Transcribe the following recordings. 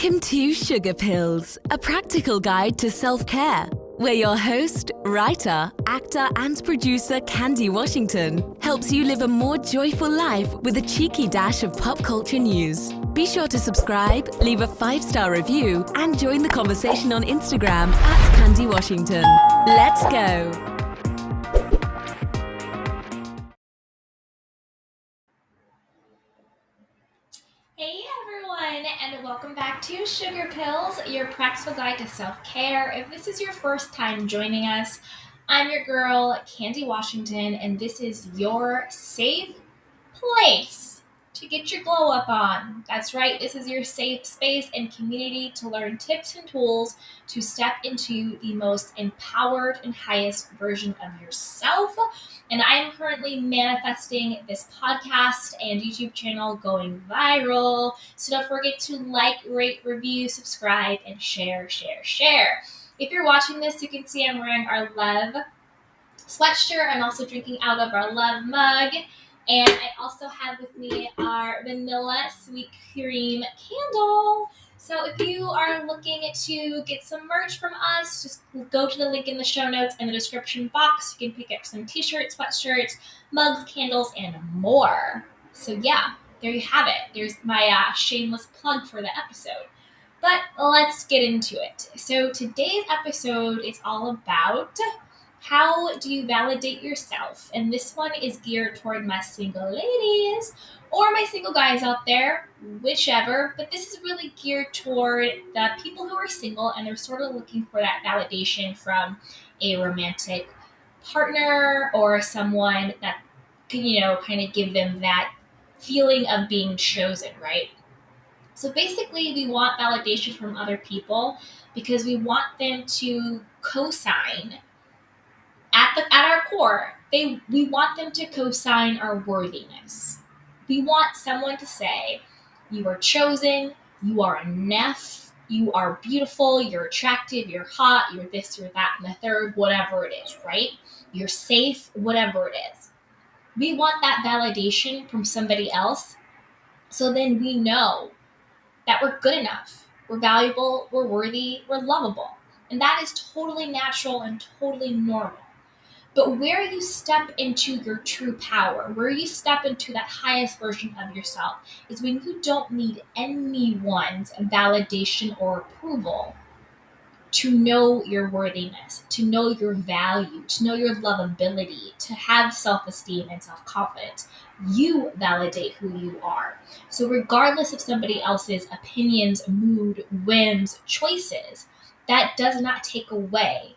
Welcome to Sugar Pills, a practical guide to self-care, where your host, writer, actor and producer Candy Washington helps you live a more joyful life with a cheeky dash of pop culture news. Be sure to subscribe, leave a 5-star review and join the conversation on Instagram at Candy Washington. Let's go! Hey everyone, and welcome back to Sugar Pills, your practical guide to self-care. If this is your first time joining us, I'm your girl, Candy Washington, and this is your safe place to get your glow up on. That's right, this is your safe space and community to learn tips and tools to step into the most empowered and highest version of yourself. And I am currently manifesting this podcast and YouTube channel going viral. So don't forget to like, rate, review, subscribe, and share. If you're watching this, you can see I'm wearing our Love sweatshirt. I'm also drinking out of our Love mug. And I also have with me our vanilla sweet cream candle. So if you are looking to get some merch from us, just go to the link in the show notes and the description box. You can pick up some t-shirts, sweatshirts, mugs, candles, and more. So yeah, there you have it. There's my shameless plug for the episode. But let's get into it. So today's episode is all about how do you validate yourself? And this one is geared toward my single ladies or my single guys out there, whichever. But this is really geared toward the people who are single and they're sort of looking for that validation from a romantic partner or someone that can, kind of give them that feeling of being chosen, right? So basically, we want validation from other people because we want them to co-sign at our core. We want them to co-sign our worthiness. We want someone to say, you are chosen, you are enough, you are beautiful, you're attractive, you're hot, you're this, you're that, and the third, whatever it is, right? You're safe, whatever it is. We want that validation from somebody else, so then we know that we're good enough, we're valuable, we're worthy, we're lovable. And that is totally natural and totally normal. But where you step into your true power, where you step into that highest version of yourself, is when you don't need anyone's validation or approval to know your worthiness, to know your value, to know your lovability, to have self-esteem and self-confidence. You validate who you are. So regardless of somebody else's opinions, mood, whims, choices, that does not take away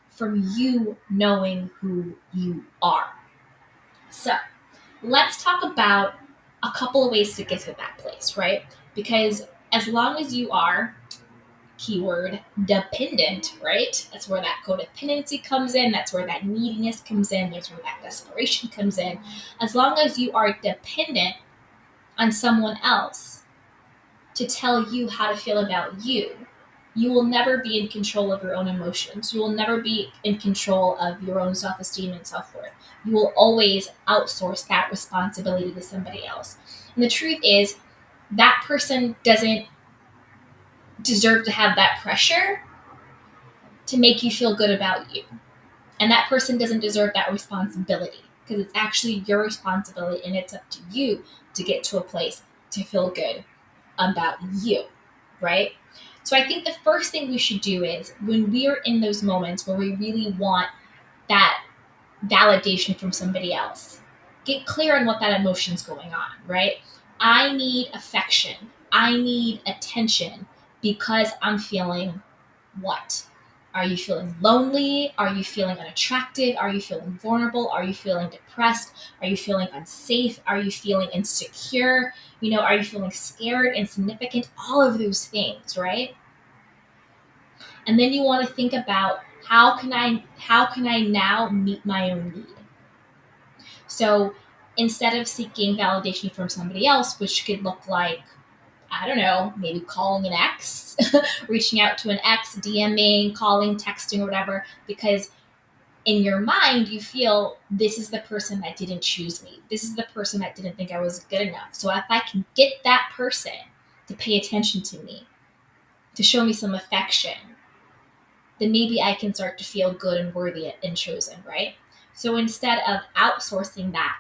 from you knowing who you are. So let's talk about a couple of ways to get to that place, right? Because as long as you are, keyword, dependent, right? That's where that codependency comes in. That's where that neediness comes in. That's where that desperation comes in. As long as you are dependent on someone else to tell you how to feel about you, you will never be in control of your own emotions. You will never be in control of your own self-esteem and self-worth. You will always outsource that responsibility to somebody else. And the truth is, that person doesn't deserve to have that pressure to make you feel good about you. And that person doesn't deserve that responsibility because it's actually your responsibility and it's up to you to get to a place to feel good about you, right? So I think the first thing we should do is when we are in those moments where we really want that validation from somebody else, get clear on what that emotion's going on, right? I need affection. I need attention because I'm feeling what? Are you feeling lonely? Are you feeling unattractive? Are you feeling vulnerable? Are you feeling depressed? Are you feeling unsafe? Are you feeling insecure? Are you feeling scared, insignificant? All of those things, right? And then you want to think about how can I now meet my own need? So instead of seeking validation from somebody else, which could look like, I don't know, maybe calling an ex, reaching out to an ex, DMing, calling, texting, or whatever, because in your mind, you feel this is the person that didn't choose me. This is the person that didn't think I was good enough. So if I can get that person to pay attention to me, to show me some affection, then maybe I can start to feel good and worthy and chosen, right? So instead of outsourcing that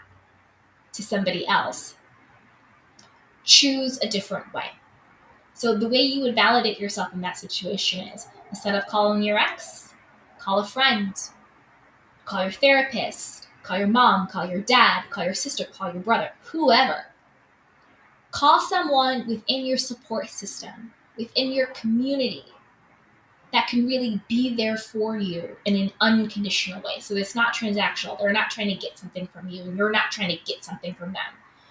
to somebody else, choose a different way. So the way you would validate yourself in that situation is, instead of calling your ex, call a friend, call your therapist, call your mom, call your dad, call your sister, call your brother, whoever. Call someone within your support system, within your community, that can really be there for you in an unconditional way. So it's not transactional. They're not trying to get something from you, and you're not trying to get something from them.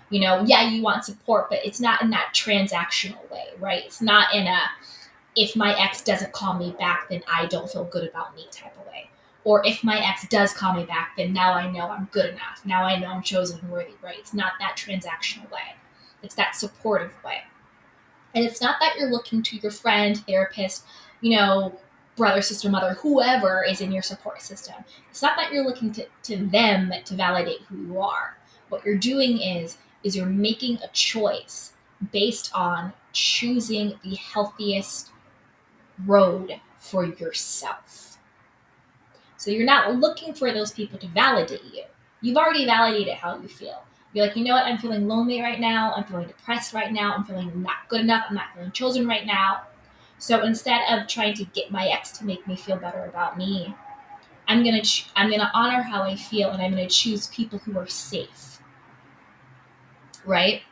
Yeah, you want support, but it's not in that transactional way, right? It's not in a, if my ex doesn't call me back, then I don't feel good about me type of way. Or if my ex does call me back, then now I know I'm good enough. Now I know I'm chosen and worthy, right? It's not that transactional way. It's that supportive way. And it's not that you're looking to your friend, therapist, brother, sister, mother, whoever is in your support system. It's not that you're looking to them to validate who you are. What you're doing is you're making a choice based on choosing the healthiest road for yourself. So you're not looking for those people to validate you. You've already validated how you feel. You're like, you know what? I'm feeling lonely right now. I'm feeling depressed right now. I'm feeling not good enough. I'm not feeling chosen right now. So instead of trying to get my ex to make me feel better about me, I'm gonna honor how I feel, and I'm gonna choose people who are safe, right?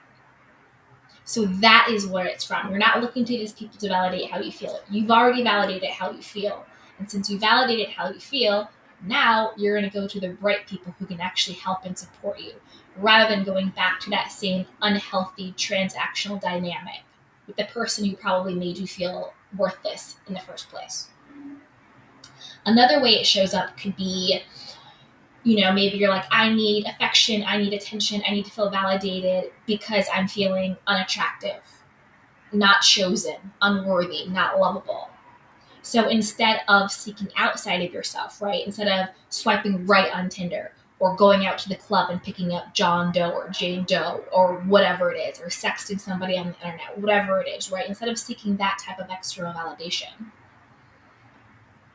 So that is where it's from. You're not looking to these people to validate how you feel. You've already validated how you feel, and since you validated how you feel, now you're gonna go to the right people who can actually help and support you, rather than going back to that same unhealthy transactional dynamic with the person who probably made you feel worthless in the first place. Another way it shows up could be, maybe you're like, I need affection, I need attention, I need to feel validated because I'm feeling unattractive, not chosen, unworthy, not lovable. So instead of seeking outside of yourself, right? Instead of swiping right on Tinder, or going out to the club and picking up John Doe or Jane Doe or whatever it is, or sexting somebody on the internet, whatever it is, right? Instead of seeking that type of external validation,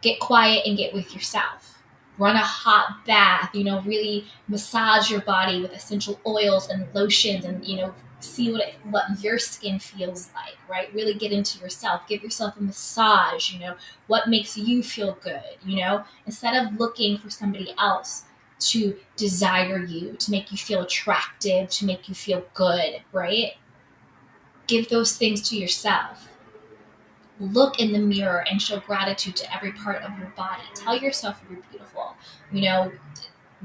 get quiet and get with yourself. Run a hot bath, really massage your body with essential oils and lotions, and, see what your skin feels like, right? Really get into yourself. Give yourself a massage, what makes you feel good, instead of looking for somebody else to desire you, to make you feel attractive, to make you feel good, right? Give those things to yourself. Look in the mirror and show gratitude to every part of your body. Tell yourself you're beautiful.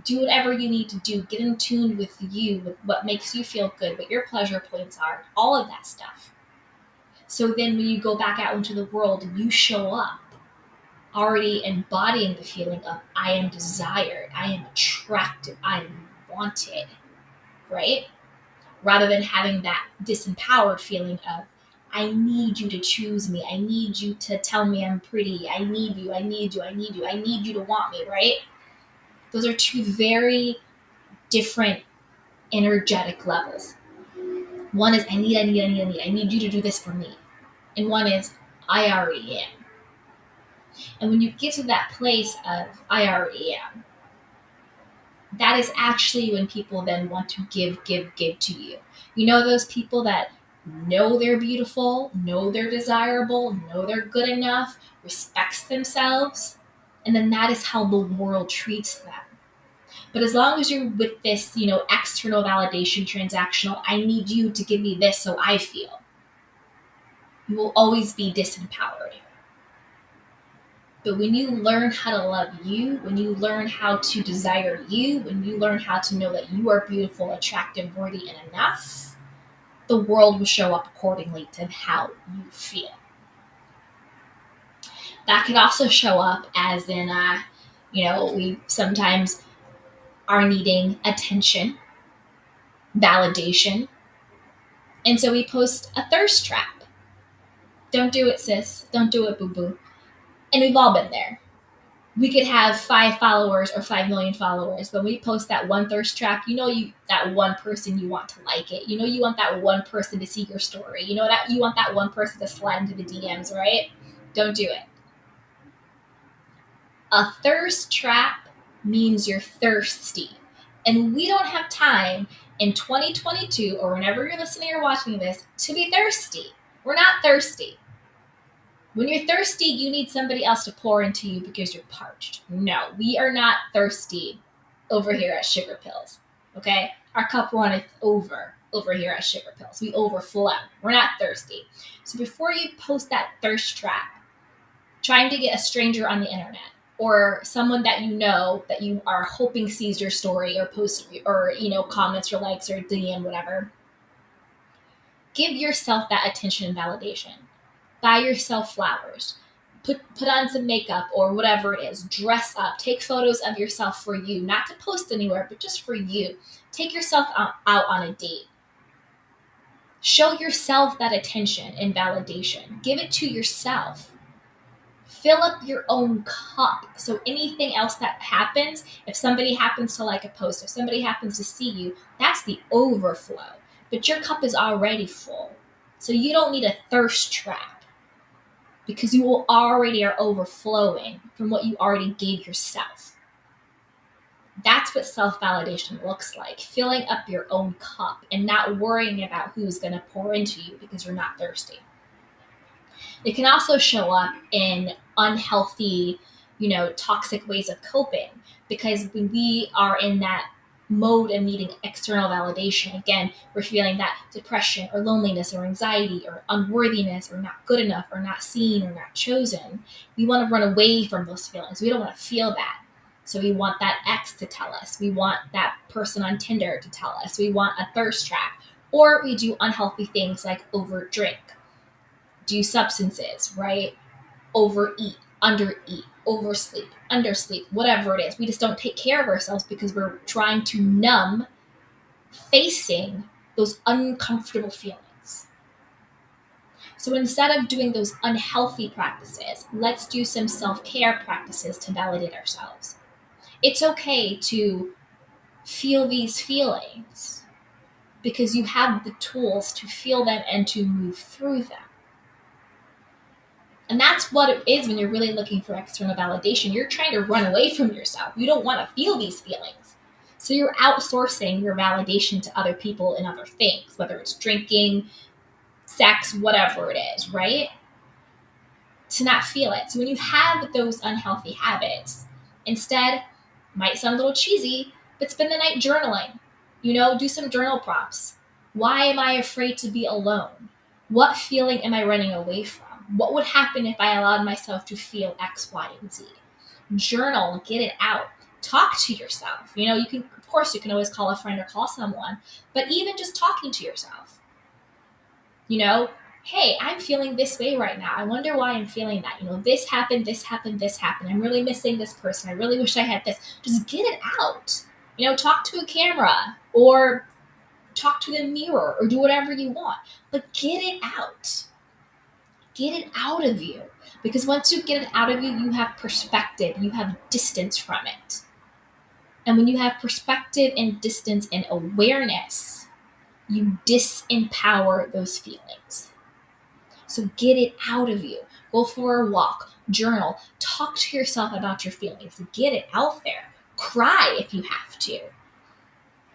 Do whatever you need to do. Get in tune with you, with what makes you feel good, what your pleasure points are, all of that stuff. So then when you go back out into the world, you show up already embodying the feeling of, I am desired, I am attractive, I am wanted, right? Rather than having that disempowered feeling of, I need you to choose me. I need you to tell me I'm pretty. I need you. I need you. I need you. I need you to want me, right? Those are two very different energetic levels. One is, I need you to do this for me. And one is, I already am. And when you get to that place of, I already am, that is actually when people then want to give to you. Those people that know they're beautiful, know they're desirable, know they're good enough, respects themselves, and then that is how the world treats them. But as long as you're with this, external validation, transactional, I need you to give me this so I feel, you will always be disempowered. But when you learn how to love you, when you learn how to desire you, when you learn how to know that you are beautiful, attractive, worthy, and enough, the world will show up accordingly to how you feel. That could also show up as in, we sometimes are needing attention, validation, and so we post a thirst trap. Don't do it, sis. Don't do it, boo-boo. And we've all been there. We could have 5 followers or 5 million followers, but when we post that one thirst trap, that one person, you want to like it. You want that one person to see your story. That you want that one person to slide into the DMs, right? Don't do it. A thirst trap means you're thirsty. And we don't have time in 2022 or whenever you're listening or watching this to be thirsty. We're not thirsty. When you're thirsty, you need somebody else to pour into you because you're parched. No, we are not thirsty over here at Sugar Pills. Okay? Our cup runneth over here at Sugar Pills. We overflow. We're not thirsty. So before you post that thirst trap, trying to get a stranger on the internet or someone that that you are hoping sees your story or post or comments or likes or DM, whatever, give yourself that attention and validation. Buy yourself flowers. Put on some makeup or whatever it is. Dress up. Take photos of yourself for you, not to post anywhere, but just for you. Take yourself out on a date. Show yourself that attention and validation. Give it to yourself. Fill up your own cup. So anything else that happens, if somebody happens to like a post, if somebody happens to see you, that's the overflow. But your cup is already full. So you don't need a thirst trap because you already are overflowing from what you already gave yourself. That's what self-validation looks like. Filling up your own cup and not worrying about who's going to pour into you because you're not thirsty. It can also show up in unhealthy, toxic ways of coping, because when we are in that mode of needing external validation, again, we're feeling that depression or loneliness or anxiety or unworthiness or not good enough or not seen or not chosen. We want to run away from those feelings. We don't want to feel that. So we want that ex to tell us. We want that person on Tinder to tell us. We want a thirst trap. Or we do unhealthy things like overdrink, do substances, right? Overeat, undereat, oversleep, undersleep, whatever it is. We just don't take care of ourselves because we're trying to numb facing those uncomfortable feelings. So instead of doing those unhealthy practices, let's do some self-care practices to validate ourselves. It's okay to feel these feelings because you have the tools to feel them and to move through them. And that's what it is when you're really looking for external validation. You're trying to run away from yourself. You don't want to feel these feelings. So you're outsourcing your validation to other people and other things, whether it's drinking, sex, whatever it is, right? To not feel it. So when you have those unhealthy habits, instead, might sound a little cheesy, but spend the night journaling. Do some journal prompts. Why am I afraid to be alone? What feeling am I running away from? What would happen if I allowed myself to feel X, Y, and Z? Journal, get it out. Talk to yourself. You can always call a friend or call someone, but even just talking to yourself. Hey, I'm feeling this way right now. I wonder why I'm feeling that. This happened, this happened, this happened. I'm really missing this person. I really wish I had this. Just get it out. Talk to a camera or talk to the mirror or do whatever you want, but get it out. Get it out of you. Because once you get it out of you, you have perspective. You have distance from it. And when you have perspective and distance and awareness, you disempower those feelings. So get it out of you. Go for a walk, journal, talk to yourself about your feelings. Get it out there. Cry if you have to.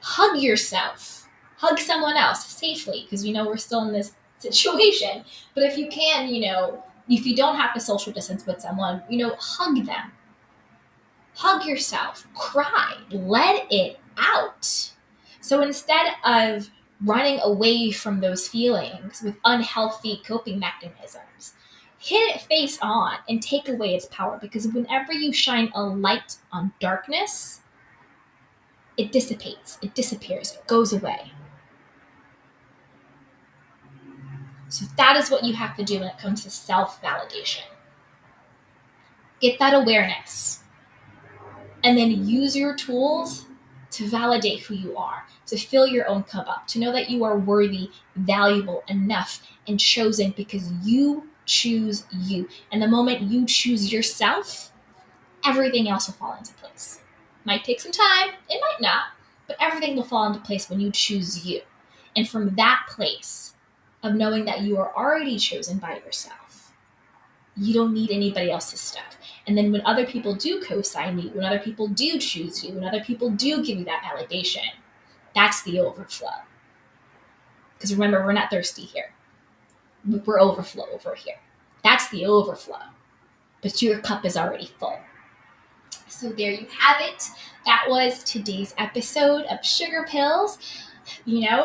Hug yourself. Hug someone else safely because we're still in this situation. But if you can, if you don't have to social distance with someone, hug them. Hug yourself. Cry. Let it out. So instead of running away from those feelings with unhealthy coping mechanisms, hit it face on and take away its power, because whenever you shine a light on darkness, it dissipates, it disappears, it goes away. So that is what you have to do when it comes to self-validation. Get that awareness and then use your tools to validate who you are, to fill your own cup up, to know that you are worthy, valuable, enough, and chosen because you choose you. And the moment you choose yourself, everything else will fall into place. Might take some time, it might not, but everything will fall into place when you choose you. And from that place of knowing that you are already chosen by yourself, you don't need anybody else's stuff. And then when other people do co-sign you, when other people do choose you, when other people do give you that validation, that's the overflow. Because remember, we're not thirsty here. We're overflow over here. That's the overflow. But your cup is already full. So there you have it. That was today's episode of Sugar Pills.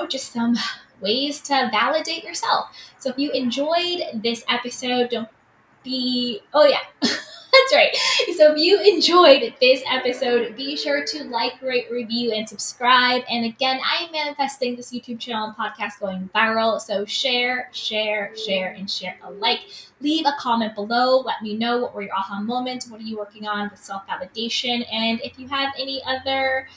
Just some ways to validate yourself. So if you enjoyed this episode, that's right. So if you enjoyed this episode, be sure to like, rate, review, and subscribe. And again, I am manifesting this YouTube channel and podcast going viral. So share, and share alike. Leave a comment below. Let me know, what were your aha moments? What are you working on with self-validation? And if you have any other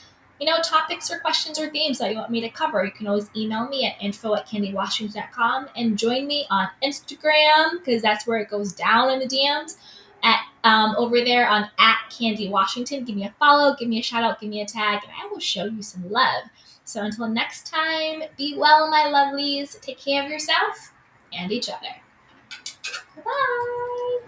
topics or questions or themes that you want me to cover, you can always email me at info@candywashington.com and join me on Instagram, because that's where it goes down in the DMs at over there on @CandyWashington. Give me a follow, give me a shout out, give me a tag, and I will show you some love. So until next time, be well, my lovelies. Take care of yourself and each other. Bye.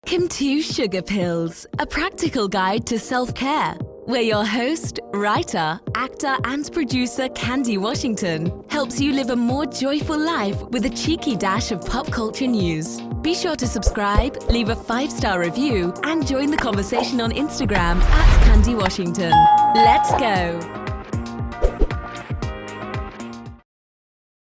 Welcome to Sugar Pills, a practical guide to self-care, where your host, writer, actor, and producer Candy Washington helps you live a more joyful life with a cheeky dash of pop culture news. Be sure to subscribe, leave a 5-star review, and join the conversation on Instagram @Candy Washington. Let's go!